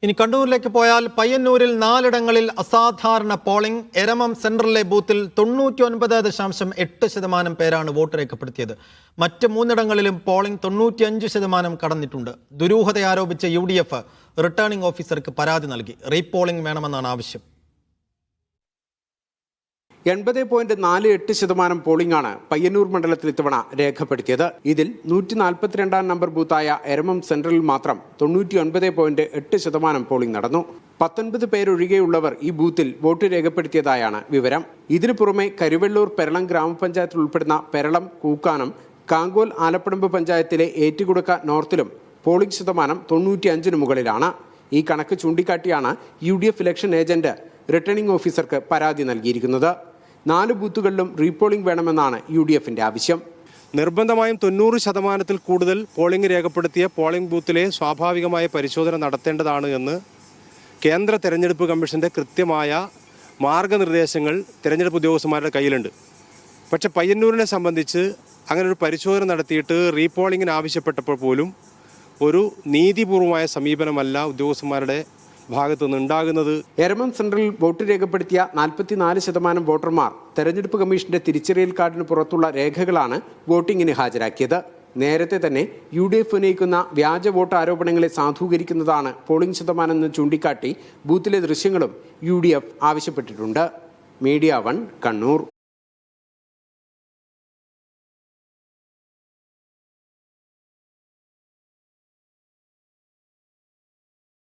ഇനി കണ്ണൂരിലേക്ക് പോയാൽ പയ്യന്നൂരിൽ 4 ഇടങ്ങളിൽ അസാധാരണ പോളിംഗ്. എരമം സെൻട്രലിലെ ബൂത്തിൽ 99.8% പേരാണ് വോട്ട് രേഖപ്പെടുത്തിയത്. മറ്റ് 3 ഇടങ്ങളിലും പോളിംഗ് 95% കടന്നിട്ടുണ്ട്. ദുരൂഹത ആരോപിച്ച് UDF റിട്ടേണിംഗ് ഓഫീസർക്ക് പരാതി നൽകി. റീപോളിംഗ് വേണമെന്നാണ് ആവശ്യം. 80.48% പോളിംഗാണ് പയ്യന്നൂർ മണ്ഡലത്തിൽ ഇത്തവണ രേഖപ്പെടുത്തിയത്. ഇതിൽ 142 നമ്പർ ബൂത്തായ എരമം സെൻട്രലിൽ മാത്രം 99.8% പോളിംഗ് നടന്നു. 19 പേരൊഴികെയുള്ളവർ ഈ ബൂത്തിൽ വോട്ട് രേഖപ്പെടുത്തിയതായാണ് വിവരം. ഇതിനു പുറമെ കരുവെള്ളൂർ പെരളം ഗ്രാമപഞ്ചായത്തിൽ ഉൾപ്പെടുന്ന പെരളം, കൂക്കാനം, കാങ്കോൽ, ആലപ്പടമ്പ് പഞ്ചായത്തിലെ ഏറ്റുകുടുക്ക നോർത്തിലും പോളിംഗ് ശതമാനം 95 മുകളിലാണ്. ഈ കണക്ക് ചൂണ്ടിക്കാട്ടിയാണ് UDF ഇലക്ഷൻ ഏജന്റ് റിട്ടേണിംഗ് ഓഫീസർക്ക് പരാതി നൽകിയിരിക്കുന്നത്. 4 ബൂത്തുകളിലും റീപോളിംഗ് വേണമെന്നാണ് UDFന്റെ ആവശ്യം. നിർബന്ധമായും 90% കൂടുതൽ പോളിംഗ് രേഖപ്പെടുത്തിയ പോളിംഗ് ബൂത്തിലെ സ്വാഭാവികമായ പരിശോധന നടത്തേണ്ടതാണ് എന്ന് കേന്ദ്ര തെരഞ്ഞെടുപ്പ് കമ്മീഷന്റെ കൃത്യമായ മാർഗനിർദ്ദേശങ്ങൾ തെരഞ്ഞെടുപ്പ് ഉദ്യോഗസ്ഥന്മാരുടെ കയ്യിലുണ്ട്. പക്ഷേ പയ്യന്നൂരിനെ സംബന്ധിച്ച് അങ്ങനെ ഒരു പരിശോധന നടത്തിയിട്ട് റീപോളിംഗിന് ആവശ്യപ്പെട്ടപ്പോൾ പോലും ഒരു നീതിപൂർവമായ സമീപനമല്ല ഉദ്യോഗസ്ഥന്മാരുടെ ഭാഗത്തു നിന്നുണ്ടാകുന്നത്. എരമം സെൻട്രലിൽ വോട്ട് രേഖപ്പെടുത്തിയ 44% വോട്ടർമാർ തെരഞ്ഞെടുപ്പ് കമ്മീഷന്റെ തിരിച്ചറിയൽ കാർഡിന് പുറത്തുള്ള രേഖകളാണ് വോട്ടിങ്ങിന് ഹാജരാക്കിയത്. നേരത്തെ തന്നെ UDF ഉന്നയിക്കുന്ന വ്യാജ വോട്ട് ആരോപണങ്ങളെ സാധൂകരിക്കുന്നതാണ് പോളിംഗ് ശതമാനം എന്ന് ചൂണ്ടിക്കാട്ടി ബൂത്തിലെ ദൃശ്യങ്ങളും UDF ആവശ്യപ്പെട്ടിട്ടുണ്ട്. മീഡിയ 1 കണ്ണൂർ.